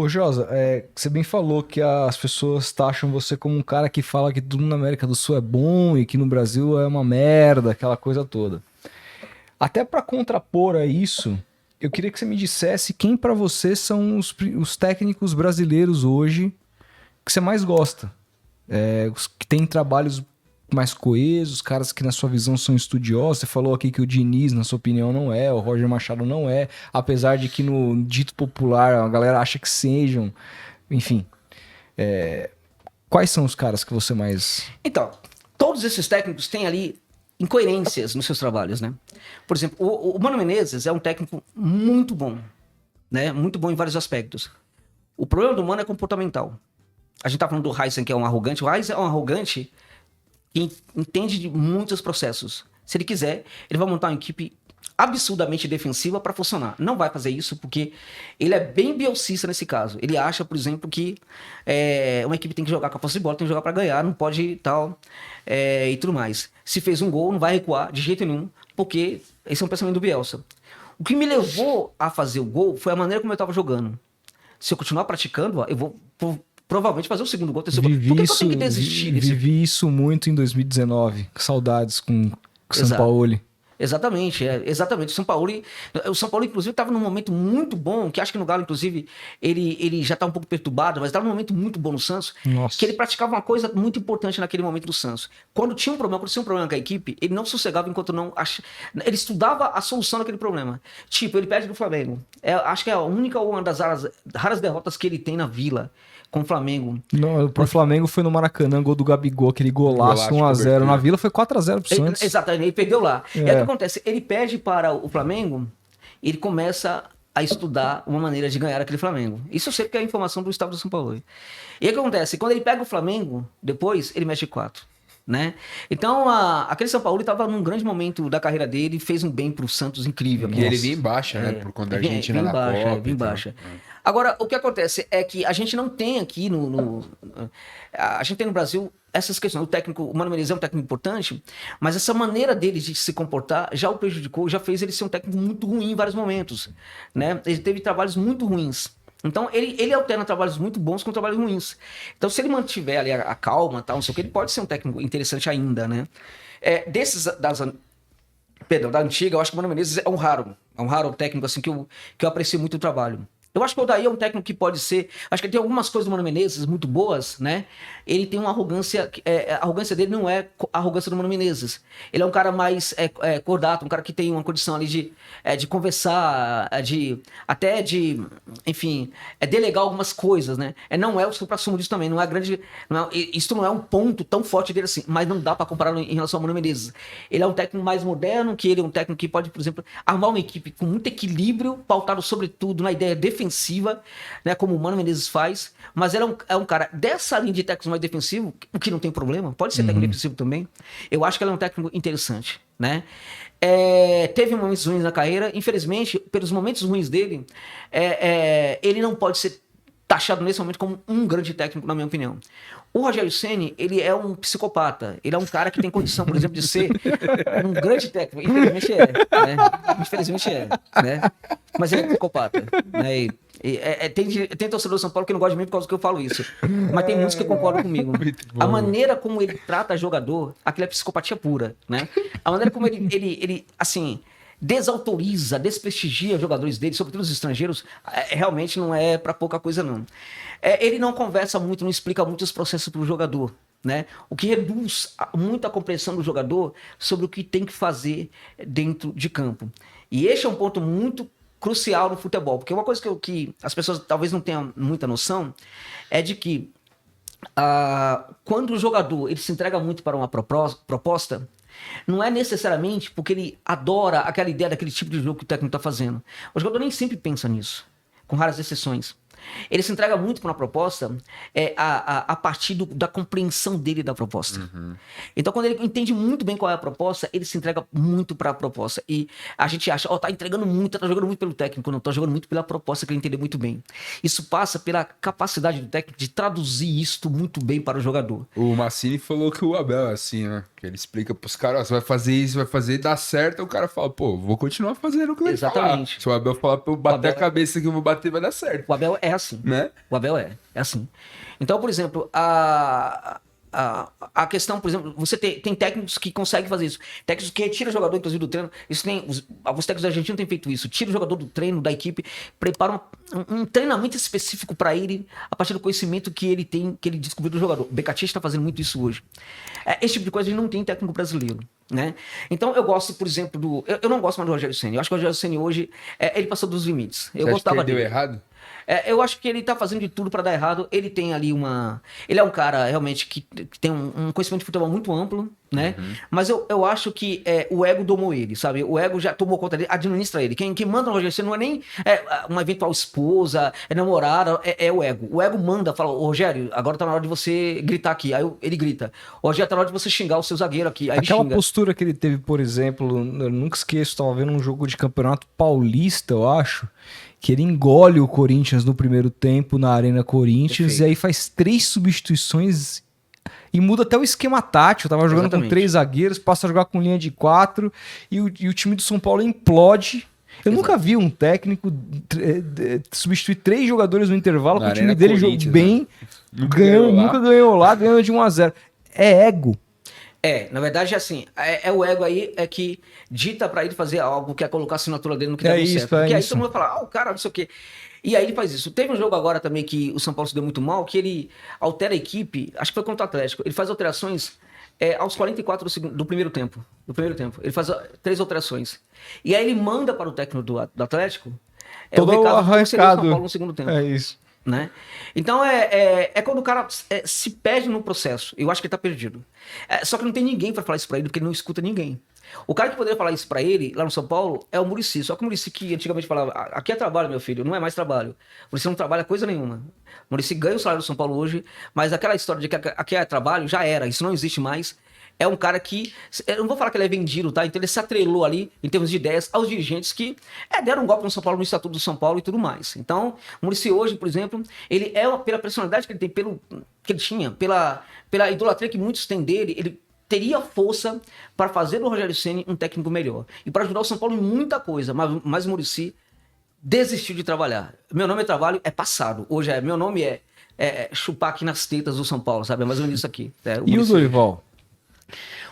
Ô, Josa, você bem falou que as pessoas taxam você como um cara que fala que tudo na América do Sul é bom e que no Brasil é uma merda, aquela coisa toda. Até pra contrapor a isso, eu queria que você me dissesse quem pra você são os técnicos brasileiros hoje que você mais gosta. Os que têm trabalhos mais coesos, caras que na sua visão são estudiosos. Você falou aqui que o Diniz, na sua opinião, não é, o Roger Machado não é, apesar de que no dito popular a galera acha que sejam. Enfim, quais são os caras que você mais... Então, todos esses técnicos têm ali incoerências nos seus trabalhos, né? Por exemplo, o Mano Menezes é um técnico muito bom, né? Muito bom em vários aspectos. O problema do Mano é comportamental. A gente tá falando do Heisen, que é um arrogante. O Heisen é um arrogante que entende de muitos processos. Se ele quiser, ele vai montar uma equipe absurdamente defensiva para funcionar. Não vai fazer isso porque ele é bem bielcista nesse caso. Ele acha, por exemplo, que uma equipe tem que jogar com a posse de bola, tem que jogar para ganhar, não pode tal e tudo mais. Se fez um gol, não vai recuar de jeito nenhum, porque esse é um pensamento do Bielsa. O que me levou a fazer o gol foi a maneira como eu estava jogando. Se eu continuar praticando, eu vou provavelmente fazer o segundo gol, terceiro gol. Por que eu tenho que desistir desse? Vivi isso muito em 2019. Saudades com São Paulo. Exatamente, exatamente. O São Paulo, inclusive, estava num momento muito bom, que acho que no Galo, inclusive, ele já está um pouco perturbado, mas estava num momento muito bom no Santos, que ele praticava uma coisa muito importante naquele momento do Santos. Quando tinha um problema com a equipe, ele não sossegava enquanto não... Ele estudava a solução daquele problema. Tipo, ele perde do Flamengo. Acho que é a única ou uma das raras derrotas que ele tem na Vila com o Flamengo. Não, pro Flamengo foi no Maracanã, gol do Gabigol, aquele golaço 1x0. Na Vila foi 4x0 pro Santos. Exatamente, ele perdeu lá. E aí o que acontece? Ele perde para o Flamengo, ele começa a estudar uma maneira de ganhar aquele Flamengo. Isso eu sei que é a informação do Estado de São Paulo. E aí o que acontece? Quando ele pega o Flamengo, depois ele mexe 4. Né? Então, aquele São Paulo estava num grande momento da carreira dele, fez um bem pro Santos incrível. E ele vinha em baixa, né? Por conta da Argentina na Copa. Vinha em baixa. Agora, o que acontece é que a gente não tem aqui a gente tem no Brasil essas questões. O Mano Menezes é um técnico importante, mas essa maneira dele de se comportar já o prejudicou, já fez ele ser um técnico muito ruim em vários momentos. Né? Ele teve trabalhos muito ruins. Então, ele alterna trabalhos muito bons com trabalhos ruins. Então, se ele mantiver ali a calma, tal, não sei o que, ele pode ser um técnico interessante ainda, né? Da antiga, eu acho que o Mano Menezes é um raro técnico, assim, que eu aprecio muito o trabalho. Eu acho que o Odair é um técnico que pode ser... Acho que ele tem algumas coisas do Mano Menezes muito boas, né? Ele tem uma arrogância... a arrogância dele não é a arrogância do Mano Menezes. Ele é um cara mais cordato, um cara que tem uma condição ali de conversar, enfim, delegar algumas coisas, né? Não é o supra-sumo disso também, não é grande... isso não é um ponto tão forte dele assim, mas não dá pra comparar em relação ao Mano Menezes. Ele é um técnico mais moderno, que ele é um técnico que pode, por exemplo, armar uma equipe com muito equilíbrio, pautado sobretudo na ideia defensiva, né, como o Mano Menezes faz, mas ele é um cara dessa linha de técnico mais defensivo, o que não tem problema, pode ser técnico defensivo também. Eu acho que ele é um técnico interessante, né? Teve momentos ruins na carreira, infelizmente, pelos momentos ruins dele, ele não pode ser taxado nesse momento como um grande técnico, na minha opinião. O Rogério Ceni, ele é um psicopata. Ele é um cara que tem condição, por exemplo, de ser um grande técnico. Infelizmente né? Infelizmente né? Mas ele é psicopata. Né? Tem torcedor do São Paulo que não gosta de mim por causa que eu falo isso. Mas tem muitos que concordam comigo. A maneira como ele trata jogador, aquilo é psicopatia pura, né? A maneira como ele assim... desautoriza, desprestigia os jogadores dele, sobretudo os estrangeiros, realmente não é para pouca coisa, não. Ele não conversa muito, não explica muito os processos para o jogador, né? O que reduz muito a compreensão do jogador sobre o que tem que fazer dentro de campo. E este é um ponto muito crucial no futebol, porque uma coisa que as pessoas talvez não tenham muita noção é de que quando o jogador ele se entrega muito para uma proposta, não é necessariamente porque ele adora aquela ideia daquele tipo de jogo que o técnico está fazendo. O jogador nem sempre pensa nisso, com raras exceções. Ele se entrega muito para uma proposta a partir da compreensão dele da proposta. Uhum. Então, quando ele entende muito bem qual é a proposta, ele se entrega muito para a proposta. E a gente acha, tá entregando muito, tá jogando muito pelo técnico. Não, tá jogando muito pela proposta que ele entendeu muito bem. Isso passa pela capacidade do técnico de traduzir isto muito bem para o jogador. O Massini falou que o Abel é assim, né? Que ele explica pros caras, você vai fazer isso, vai fazer e dá certo. Aí o cara fala, vou continuar fazendo o que ele falar. Se o Abel falar pra eu bater a cabeça que eu vou bater, vai dar certo. O Abel é assim. Né? O Abel é assim. Então, por exemplo, a questão, por exemplo, você tem técnicos que conseguem fazer isso. Técnicos que retiram o jogador, inclusive, do treino. Alguns técnicos argentinos têm feito isso. Tira o jogador do treino, da equipe, preparam um treinamento específico para ele, a partir do conhecimento que ele tem, que ele descobriu do jogador. O Becati está fazendo muito isso hoje. Esse tipo de coisa a gente não tem em técnico brasileiro, né? Então, eu gosto, por exemplo, eu não gosto mais do Rogério Ceni. Eu acho que o Rogério Ceni hoje, ele passou dos limites. Eu Você acha gostava que ele dele. deu errado? Eu acho que ele tá fazendo de tudo pra dar errado. Ele tem ali Ele é um cara realmente que tem um conhecimento de futebol muito amplo, né? Mas eu acho que o ego domou ele, sabe? O ego já tomou conta dele, administra ele. Quem manda no Rogério Ceni não é nem uma eventual esposa, namorada, é o ego. O ego manda, fala, ô, Rogério, agora tá na hora de você gritar aqui. Aí ele grita. Ô, Rogério, tá na hora de você xingar o seu zagueiro aqui. Aí Aquela ele xinga. postura que ele teve, por exemplo, eu nunca esqueço, tava vendo um jogo de campeonato paulista, eu acho, que ele engole o Corinthians no primeiro tempo na Arena Corinthians. Perfeito. E aí faz 3 substituições e muda até o esquema tático. Tava jogando Exatamente. com 3 zagueiros, passa a jogar com linha de 4 e o time do São Paulo implode. Eu nunca vi um técnico substituir 3 jogadores no intervalo, Na com o time Arena dele jogou Corinthians, bem, Nunca ganhou lá. nunca ganhou lá, ganhando de 1-0. É ego. Na verdade, assim, o ego aí que dita pra ele fazer algo, que é colocar a assinatura dele no que É deu isso, certo. é Porque aí isso. todo mundo vai falar, o cara, não sei o quê. E aí ele faz isso. Teve um jogo agora também que o São Paulo se deu muito mal, que ele altera a equipe, acho que foi contra o Atlético, ele faz alterações aos 44 do primeiro tempo. Ele faz 3 alterações. E aí ele manda para o técnico do Atlético Todo o recado de como seria o São arrancado. Paulo no segundo tempo. É isso. Né? Então quando o cara se perde no processo. Eu acho que ele tá perdido. Só que não tem ninguém para falar isso para ele, porque ele não escuta ninguém. O cara que poderia falar isso para ele, lá no São Paulo, é o Muricy. Só que o Muricy que antigamente falava, aqui é trabalho, meu filho, não é mais trabalho. O Muricy não trabalha coisa nenhuma. O Muricy ganha o salário do São Paulo hoje, mas aquela história de que aqui é trabalho, já era. Isso não existe mais. É um cara que, eu não vou falar que ele é vendido, tá? Então ele se atrelou ali, em termos de ideias, aos dirigentes que deram um golpe no São Paulo, no Estatuto do São Paulo e tudo mais. Então, o Muricy hoje, por exemplo, ele pela personalidade que ele tem, que ele tinha, pela idolatria que muitos têm dele, ele teria força para fazer do Rogério Ceni um técnico melhor. E para ajudar o São Paulo em muita coisa, mas o Muricy desistiu de trabalhar. Meu nome é trabalho, é passado. Hoje meu nome é chupar aqui nas tetas do São Paulo, sabe? É mais ou menos isso aqui. E o Dorival?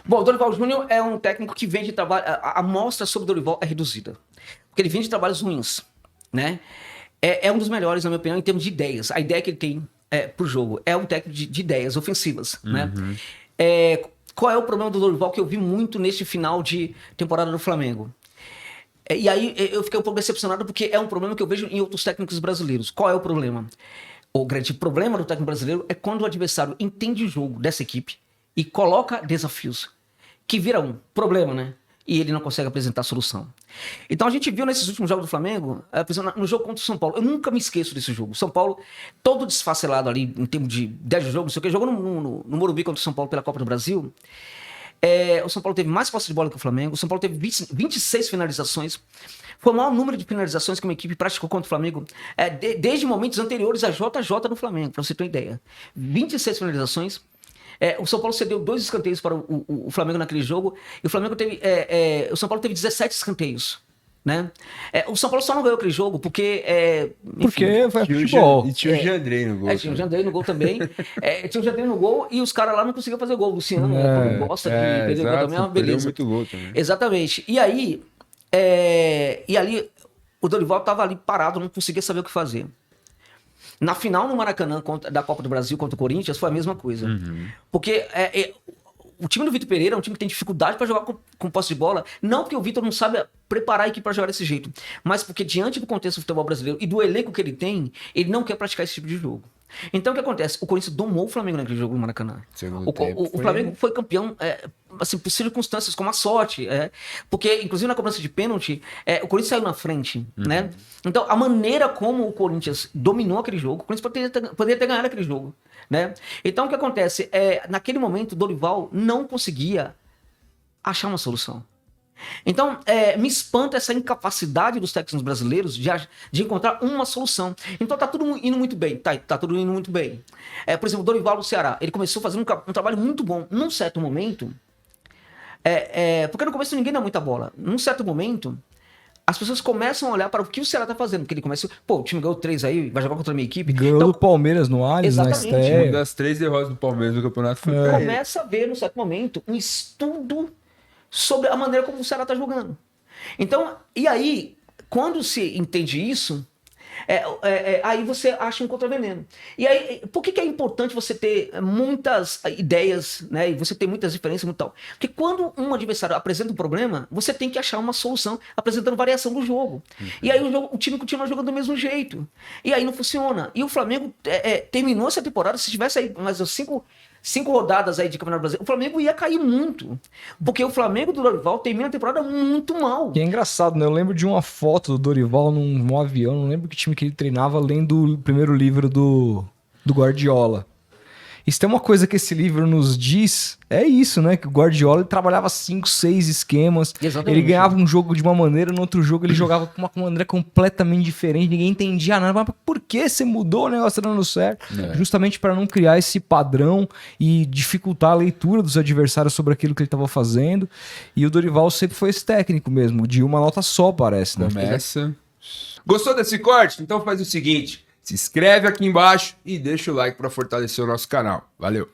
Bom, o Dorival Júnior é um técnico que vem de trabalho. A amostra sobre o Dorival é reduzida. Porque ele vem de trabalhos ruins, né? É um dos melhores, na minha opinião, em termos de ideias. A ideia que ele tem pro jogo é um técnico de ideias ofensivas, né? Qual é o problema do Dorival que eu vi muito neste final de temporada do Flamengo? E aí eu fiquei um pouco decepcionado porque é um problema que eu vejo em outros técnicos brasileiros. Qual é o problema? O grande problema do técnico brasileiro é quando o adversário entende o jogo dessa equipe e coloca desafios que viram problema, né? E ele não consegue apresentar solução. Então a gente viu nesses últimos jogos do Flamengo, por exemplo, no jogo contra o São Paulo. Eu nunca me esqueço desse jogo. São Paulo, todo desfacelado ali, em termos de 10 jogos, não sei o que, jogou no Morumbi contra o São Paulo pela Copa do Brasil. O São Paulo teve mais posse de bola que o Flamengo. O São Paulo teve 26 finalizações. Foi o maior número de finalizações que uma equipe praticou contra o Flamengo desde momentos anteriores a JJ no Flamengo, para você ter uma ideia. 26 finalizações. O São Paulo cedeu 2 escanteios para o Flamengo naquele jogo. E o Flamengo teve. O São Paulo teve 17 escanteios. Né? O São Paulo só não ganhou aquele jogo porque. Porque foi Tinha futebol. E tinha o Jandrei no gol. Tinha o Jandrei no gol também. Tinha o Jandrei no gol e os caras lá não conseguiam fazer gol. O Luciano gosta de perder gol também, é uma beleza. Muito gol também. Exatamente. E aí. Ali o Dorival tava ali parado, não conseguia saber o que fazer. Na final no Maracanã da Copa do Brasil contra o Corinthians foi a mesma coisa. Porque o time do Vitor Pereira é um time que tem dificuldade para jogar com posse de bola, não porque o Vitor não sabe preparar a equipe para jogar desse jeito, mas porque diante do contexto do futebol brasileiro e do elenco que ele tem, ele não quer praticar esse tipo de jogo. Então o que acontece? O Corinthians domou o Flamengo naquele jogo no Maracanã. O Flamengo foi campeão assim, por circunstâncias como a sorte, porque inclusive na cobrança de pênalti o Corinthians saiu na frente, né? Então a maneira como o Corinthians dominou aquele jogo, o Corinthians poderia ter ganhado aquele jogo, né? Então o que acontece? Naquele momento o Dorival não conseguia achar uma solução. Então, me espanta essa incapacidade dos técnicos brasileiros de encontrar uma solução. Então tá tudo indo muito bem, tá tudo indo muito bem. Por exemplo, o Dorival do Ceará, ele começou fazendo um trabalho muito bom. Num certo momento, porque no começo ninguém dá muita bola. Num certo momento, as pessoas começam a olhar para o que o Ceará tá fazendo, porque ele começa, pô, o time ganhou 3 aí, vai jogar contra a minha equipe. Ganhou Então, do Palmeiras no Allianz, na exatamente. Uma estreia. das 3 derrotas do Palmeiras no campeonato foi pra ele. começa a ver, num certo momento, um estudo sobre a maneira como o Ceará tá jogando. Então, e aí, quando se entende isso, aí você acha um contraveneno. E aí, por que é importante você ter muitas ideias, né? E você ter muitas diferenças e tal? Porque quando um adversário apresenta um problema, você tem que achar uma solução apresentando variação do jogo. E aí o time continua jogando do mesmo jeito. E aí não funciona. E o Flamengo terminou essa temporada, se tivesse aí mais 5 rodadas aí de Campeonato Brasileiro, o Flamengo ia cair muito. Porque o Flamengo do Dorival termina a temporada muito mal. Que é engraçado, né? Eu lembro de uma foto do Dorival num avião, não lembro que time que ele treinava, lendo o primeiro livro do Guardiola. E se tem uma coisa que esse livro nos diz, é isso, né? Que o Guardiola ele trabalhava 5, 6 esquemas. Exatamente. Ele ganhava um jogo de uma maneira, no outro jogo ele jogava com uma maneira completamente diferente. Ninguém entendia nada. Mas por que você mudou o negócio dando certo? Justamente para não criar esse padrão e dificultar a leitura dos adversários sobre aquilo que ele estava fazendo. E o Dorival sempre foi esse técnico mesmo, de uma nota só, parece, né? Começa. Gostou desse corte? Então faz o seguinte, se inscreve aqui embaixo e deixa o like para fortalecer o nosso canal. Valeu!